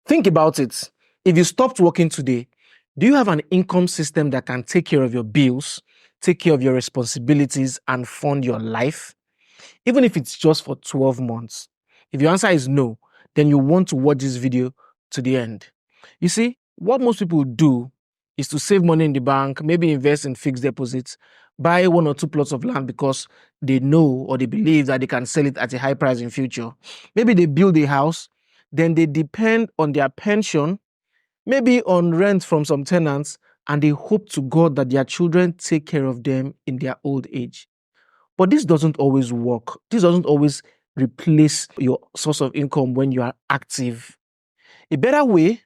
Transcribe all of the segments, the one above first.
Think about it. If you stopped working today, do you have an income system that can take care of your bills, take care of your responsibilities, and fund your life? Even if it's just for 12 months. If your answer is no, then you want to watch this video to the end. You see, what most people do is to save money in the bank, maybe invest in fixed deposits, buy 1 or 2 plots of land because they know or they believe that they can sell it at a high price in future. Maybe they build a house, then they depend on their pension, maybe on rent from some tenants, and they hope to God that their children take care of them in their old age. But this doesn't always work. This doesn't always replace your source of income when you are active. A better way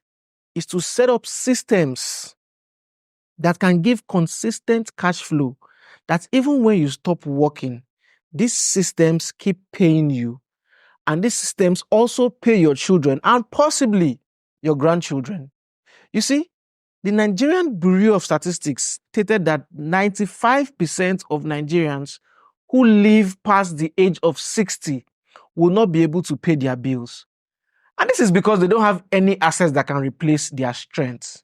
is to set up systems that can give consistent cash flow, that even when you stop working, these systems keep paying you. And these systems also pay your children and possibly your grandchildren. You see, the Nigerian Bureau of Statistics stated that 95% of Nigerians who live past the age of 60 will not be able to pay their bills. And this is because they don't have any assets that can replace their strengths.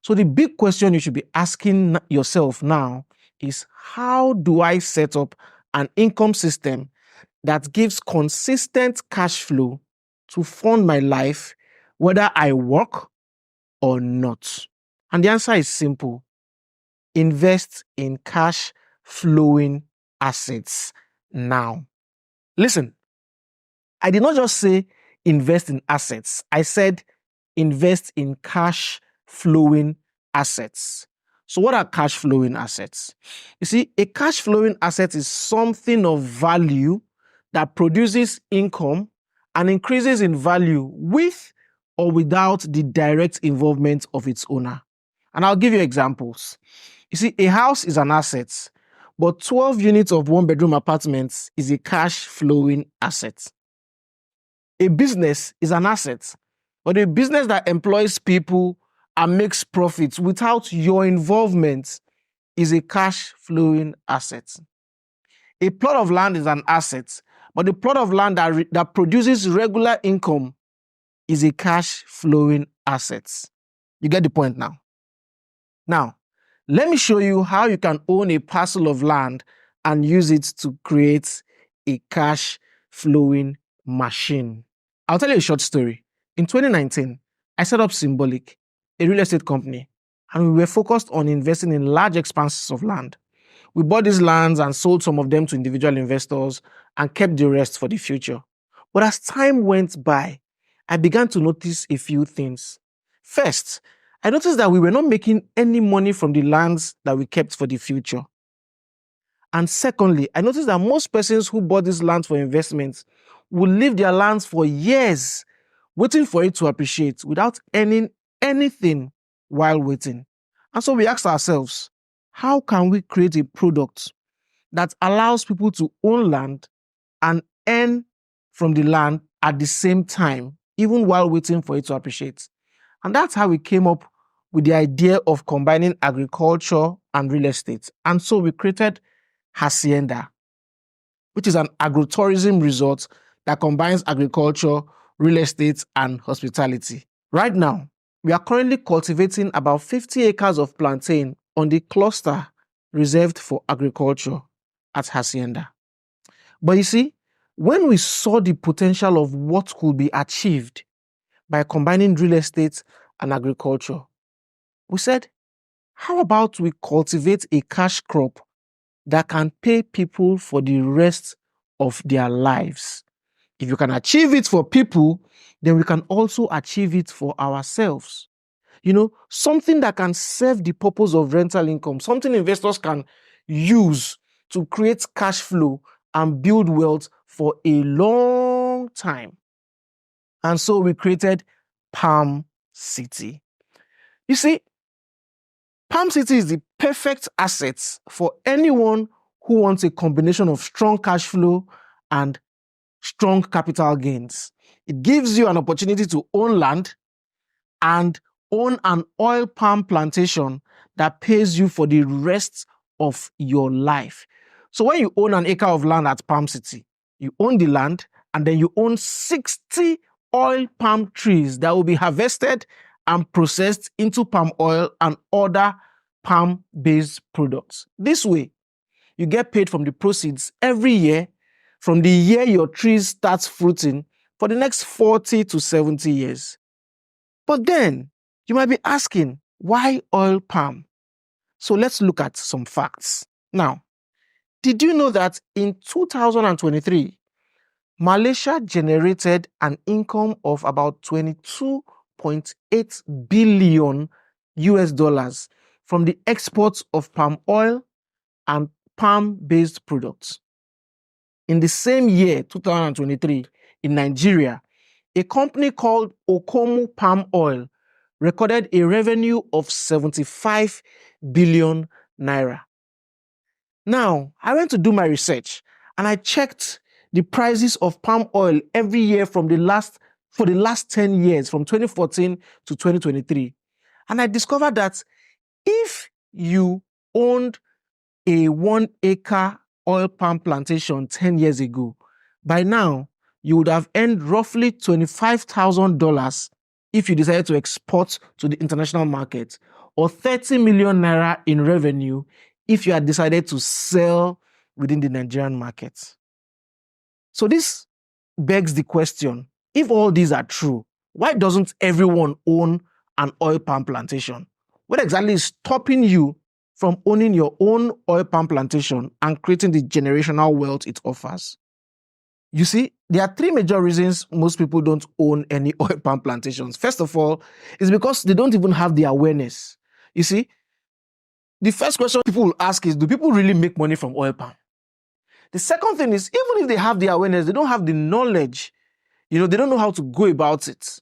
So the big question you should be asking yourself now is, how do I set up an income system that gives consistent cash flow to fund my life, whether I work or not? And the answer is simple. Invest in cash flowing assets now. Listen, I did not just say invest in assets. I said invest in cash flowing assets. So what are cash flowing assets? You see, a cash flowing asset is something of value that produces income and increases in value with or without the direct involvement of its owner. And I'll give you examples. You see, a house is an asset, but 12 units of one-bedroom apartments is a cash flowing asset. A business is an asset, but a business that employs people and makes profits without your involvement is a cash flowing asset. A plot of land is an asset, but a plot of land that produces regular income is a cash flowing asset. You get the point now? Now, let me show you how you can own a parcel of land and use it to create a cash flowing machine. I'll tell you a short story. In 2019, I set up Symbolic, a real estate company, and we were focused on investing in large expanses of land. We bought these lands and sold some of them to individual investors and kept the rest for the future. But as time went by, I began to notice a few things. First, I noticed that we were not making any money from the lands that we kept for the future. And secondly, I noticed that most persons who bought these lands for investments would leave their lands for years, waiting for it to appreciate without earning anything while waiting. And so we asked ourselves, how can we create a product that allows people to own land and earn from the land at the same time, even while waiting for it to appreciate? And that's how we came up with the idea of combining agriculture and real estate. And so we created Hacienda, which is an agrotourism resort that combines agriculture, real estate, and hospitality. Right now, we are currently cultivating about 50 acres of plantain on the cluster reserved for agriculture at Hacienda. But you see, when we saw the potential of what could be achieved by combining real estate and agriculture, we said, how about we cultivate a cash crop that can pay people for the rest of their lives? If you can achieve it for people, then we can also achieve it for ourselves. You know, something that can serve the purpose of rental income, something investors can use to create cash flow and build wealth for a long time. And so we created Palm City. You see, Palm City is the perfect asset for anyone who wants a combination of strong cash flow and strong capital gains. It gives you an opportunity to own land and own an oil palm plantation that pays you for the rest of your life. So when you own an acre of land at Palm City, you own the land and then you own 60 oil palm trees that will be harvested and processed into palm oil and other palm-based products. This way, you get paid from the proceeds every year from the year your tree starts fruiting for the next 40 to 70 years. But then, you might be asking, why oil palm? So let's look at some facts. Now, did you know that in 2023, Malaysia generated an income of about 22.8 billion US dollars from the exports of palm oil and palm-based products. In the same year, 2023, in Nigeria, a company called Okomu Palm Oil recorded a revenue of 75 billion naira. Now, I went to do my research and I checked the prices of palm oil every year for the last 10 years, from 2014 to 2023. And I discovered that if you owned a 1 acre oil palm plantation 10 years ago, by now you would have earned roughly $25,000 if you decided to export to the international market, or 30 million naira in revenue if you had decided to sell within the Nigerian market. So this begs the question, if all these are true, why doesn't everyone own an oil palm plantation? What exactly is stopping you from owning your own oil palm plantation and creating the generational wealth it offers? You see, there are three major reasons most people don't own any oil palm plantations. First of all, is because they don't even have the awareness. You see, the first question people will ask is, do people really make money from oil palm? The second thing is, even if they have the awareness, they don't have the knowledge. They don't know how to go about it.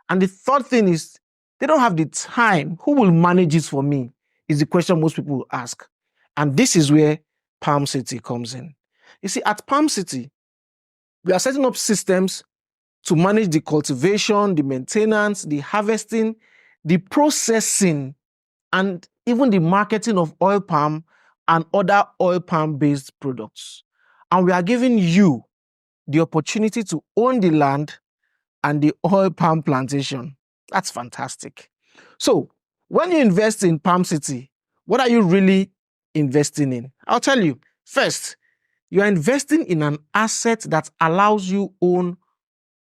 And the third thing is, they don't have the time. Who will manage it for me? Is the question most people will ask. And this is where Palm City comes in. You see, at Palm City, we are setting up systems to manage the cultivation, the maintenance, the harvesting, the processing, and even the marketing of oil palm and other oil palm-based products. And we are giving you the opportunity to own the land and the oil palm plantation. That's fantastic. So, when you invest in Palm City, what are you really investing in? I'll tell you. First, you are investing in an asset that allows you own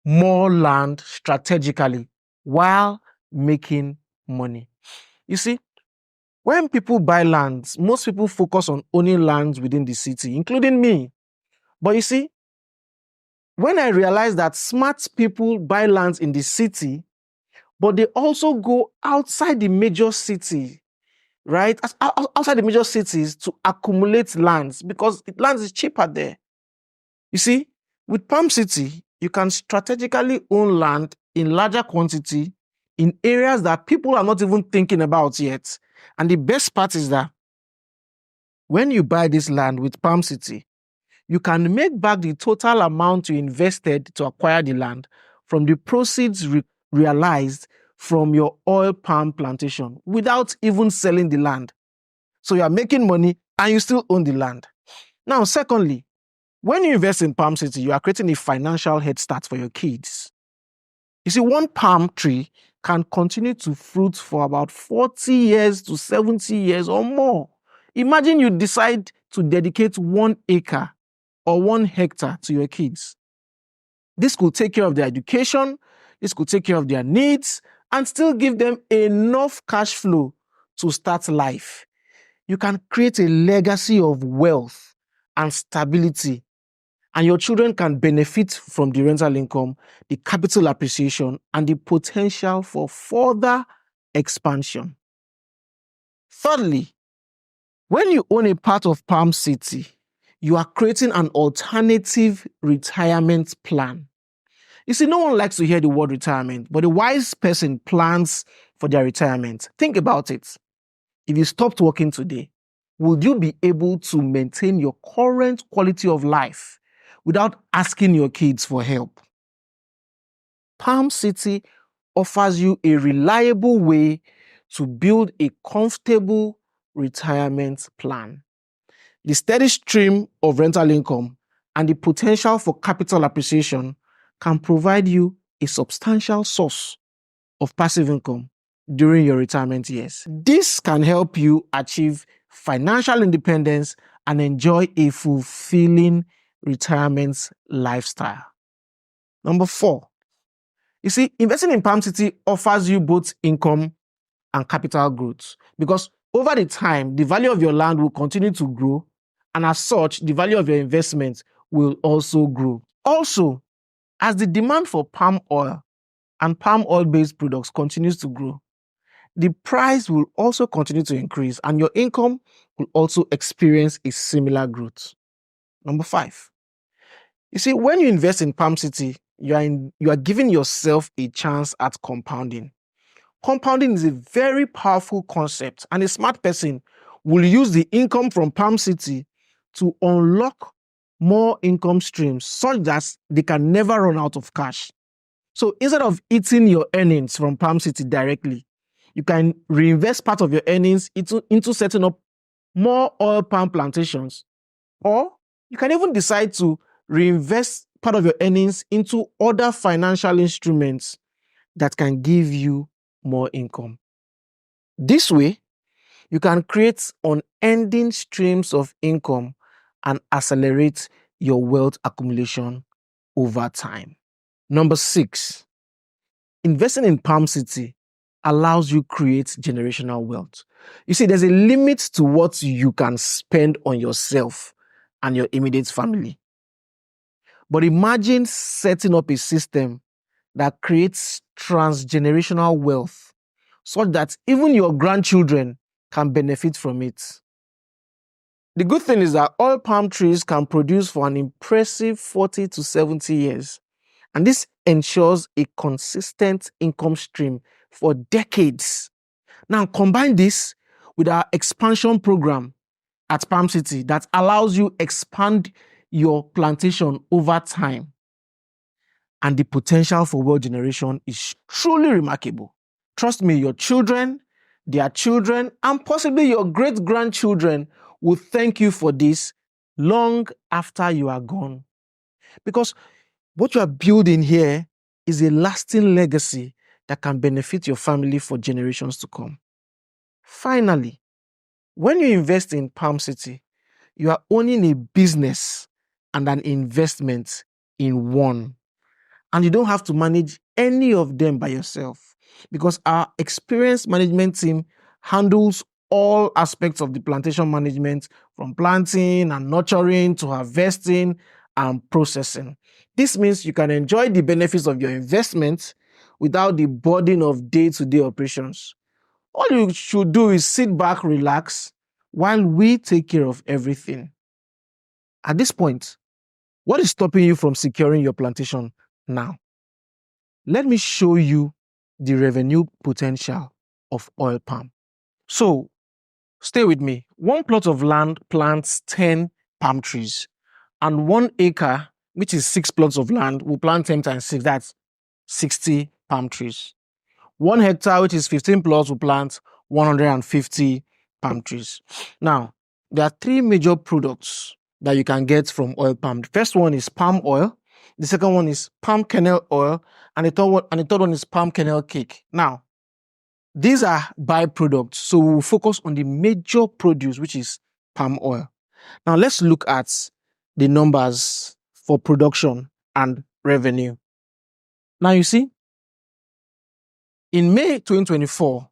more land strategically while making money. You see, when people buy lands, most people focus on owning lands within the city, including me. But you see, when I realized that smart people buy lands in the city, but they also go outside the major city, right? Outside the major cities to accumulate lands because land is cheaper there. You see, with Palm City, you can strategically own land in larger quantity in areas that people are not even thinking about yet. And the best part is that when you buy this land with Palm City, you can make back the total amount you invested to acquire the land from the proceeds realized from your oil palm plantation without even selling the land. So you are making money and you still own the land. Now, secondly, when you invest in Palm City, you are creating a financial head start for your kids. You see, one palm tree can continue to fruit for about 40 years to 70 years or more. Imagine you decide to dedicate 1 acre or 1 hectare to your kids. This could take care of their education, this could take care of their needs, and still give them enough cash flow to start life. You can create a legacy of wealth and stability, and your children can benefit from the rental income, the capital appreciation, and the potential for further expansion. Thirdly, when you own a part of Palm City, you are creating an alternative retirement plan. You see, no one likes to hear the word retirement, but a wise person plans for their retirement. Think about it. If you stopped working today, would you be able to maintain your current quality of life without asking your kids for help? Palm City offers you a reliable way to build a comfortable retirement plan. The steady stream of rental income and the potential for capital appreciation can provide you a substantial source of passive income during your retirement years. This can help you achieve financial independence and enjoy a fulfilling retirement lifestyle. Number 4, you see, investing in Palm City offers you both income and capital growth, because over the time, the value of your land will continue to grow, and as such, the value of your investment will also grow. Also, as the demand for palm oil and palm oil-based products continues to grow, the price will also continue to increase, and your income will also experience a similar growth. Number 5, you see, when you invest in Palm City, you are giving yourself a chance at compounding. Compounding is a very powerful concept, and a smart person will use the income from Palm City to unlock more income streams such that they can never run out of cash. So instead of eating your earnings from Palm City directly, you can reinvest part of your earnings into setting up more oil palm plantations, or you can even decide to reinvest part of your earnings into other financial instruments that can give you more income. This way, you can create unending streams of income and accelerate your wealth accumulation over time. Number 6, investing in Palm City allows you create generational wealth. You see, there's a limit to what you can spend on yourself and your immediate family. But imagine setting up a system that creates transgenerational wealth such that even your grandchildren can benefit from it. The good thing is that oil palm trees can produce for an impressive 40 to 70 years, and this ensures a consistent income stream for decades. Now, combine this with our expansion program at Palm City that allows you expand your plantation over time, and the potential for wealth generation is truly remarkable. Trust me, your children, their children, and possibly your great-grandchildren will thank you for this long after you are gone. Because what you are building here is a lasting legacy that can benefit your family for generations to come. Finally, when you invest in Palm City, you are owning a business and an investment in one. And you don't have to manage any of them by yourself, because our experienced management team handles all aspects of the plantation management, from planting and nurturing to harvesting and processing. This means you can enjoy the benefits of your investment without the burden of day-to-day operations. All you should do is sit back, relax, while we take care of everything. At this point, what is stopping you from securing your plantation now? Let me show you the revenue potential of oil palm. So, stay with me. One plot of land plants 10 palm trees, and 1 acre, which is 6 plots of land, will plant 10 times 6, that's 60 palm trees. 1 hectare, which is 15 plots, will plant 150 palm trees. Now, there are 3 major products that you can get from oil palm. The first one is palm oil. The second one is palm kernel oil, and the third one is palm kernel cake. Now, these are byproducts, so we'll focus on the major produce, which is palm oil. Now, let's look at the numbers for production and revenue. Now, you see, in May 2024,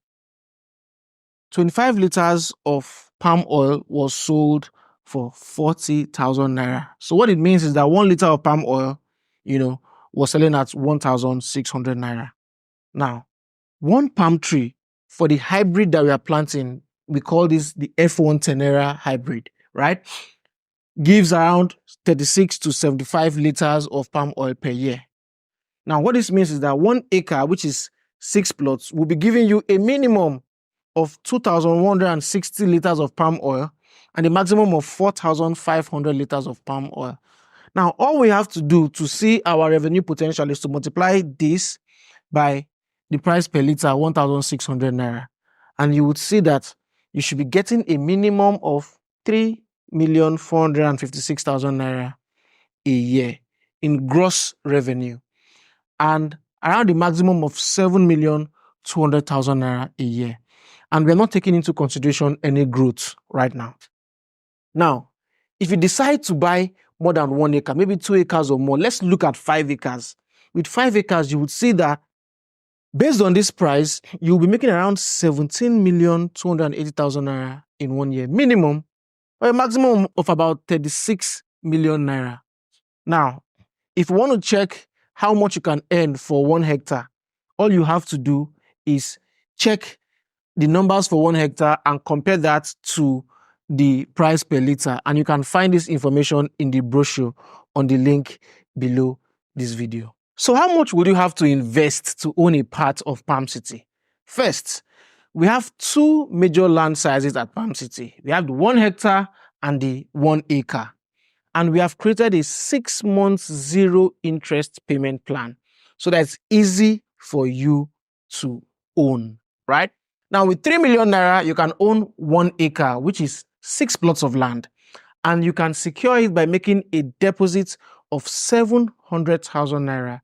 25 liters of palm oil was sold for 40,000 naira. So what it means is that 1 liter of palm oil, was selling at 1,600 naira. Now, 1 palm tree for the hybrid that we are planting, we call this the F1 Tenera hybrid, right? Gives around 36 to 75 liters of palm oil per year. Now, what this means is that 1 acre, which is 6 plots, will be giving you a minimum of 2,160 liters of palm oil and a maximum of 4,500 liters of palm oil. Now, all we have to do to see our revenue potential is to multiply this by the price per liter, 1,600 naira. And you would see that you should be getting a minimum of 3,456,000 naira a year in gross revenue. and around the maximum of 7,200,000 naira a year. And we're not taking into consideration any growth right now. Now, if you decide to buy more than 1 acre, maybe 2 acres or more, let's look at 5 acres. With 5 acres, you would see that based on this price, you'll be making around 17,280,000 naira in 1 year, minimum, or a maximum of about 36 million naira. Now, if you want to check how much you can earn for 1 hectare, all you have to do is check the numbers for 1 hectare and compare that to the price per liter. And you can find this information in the brochure on the link below this video. So how much would you have to invest to own a part of Palm City? First, we have 2 major land sizes at Palm City. We have the 1 hectare and the 1 acre. And we have created a 6 months zero interest payment plan so that it's easy for you to own, right? Now with 3 million naira, you can own 1 acre, which is 6 plots of land. And you can secure it by making a deposit of 700,000 naira.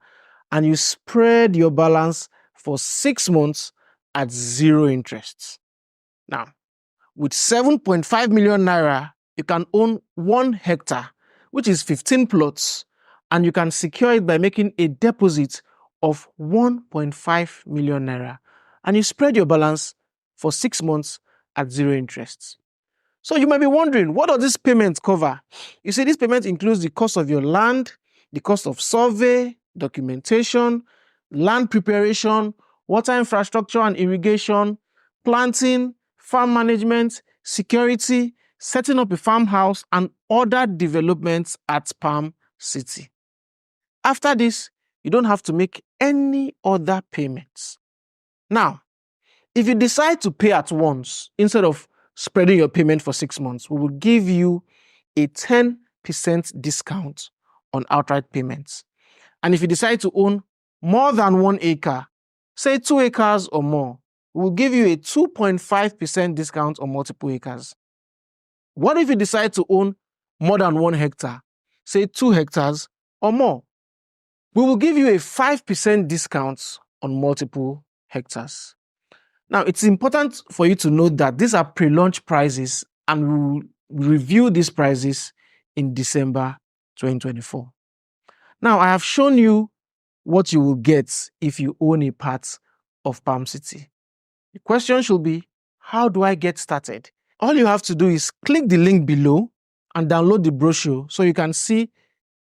And you spread your balance for 6 months at 0 interest. Now, with 7.5 million naira, you can own 1 hectare, which is 15 plots, and you can secure it by making a deposit of 1.5 million naira. And you spread your balance for 6 months at 0 interest. So you might be wondering, what does this payment cover? You see, this payment includes the cost of your land, the cost of survey, documentation, land preparation, water infrastructure and irrigation, planting, farm management, security, setting up a farmhouse, and other developments at Palm City. After this, you don't have to make any other payments. Now, if you decide to pay at once, instead of spreading your payment for 6 months, we will give you a 10% discount on outright payments. And if you decide to own more than 1 acre, say 2 acres or more, we will give you a 2.5% discount on multiple acres. What if you decide to own more than 1 hectare, say 2 hectares or more? We will give you a 5% discount on multiple hectares. Now, it's important for you to note that these are pre-launch prices and we will review these prices in December 2024. Now, I have shown you what you will get if you own a part of Palm City. The question should be, how do I get started? All you have to do is click the link below and download the brochure so you can see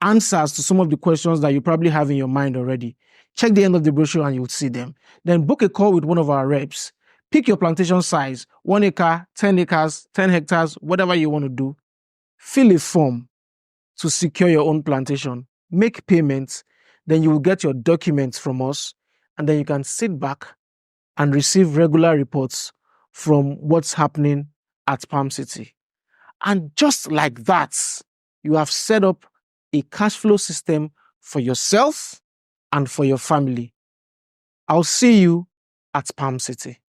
answers to some of the questions that you probably have in your mind already. Check the end of the brochure and you'll see them. Then book a call with one of our reps. Pick your plantation size, 1 acre, 10 acres, 10 hectares, whatever you want to do. Fill a form to secure your own plantation. Make payments. Then you will get your documents from us. And then you can sit back and receive regular reports from what's happening at Palm City. And just like that, you have set up a cash flow system for yourself and for your family. I'll see you at Palm City.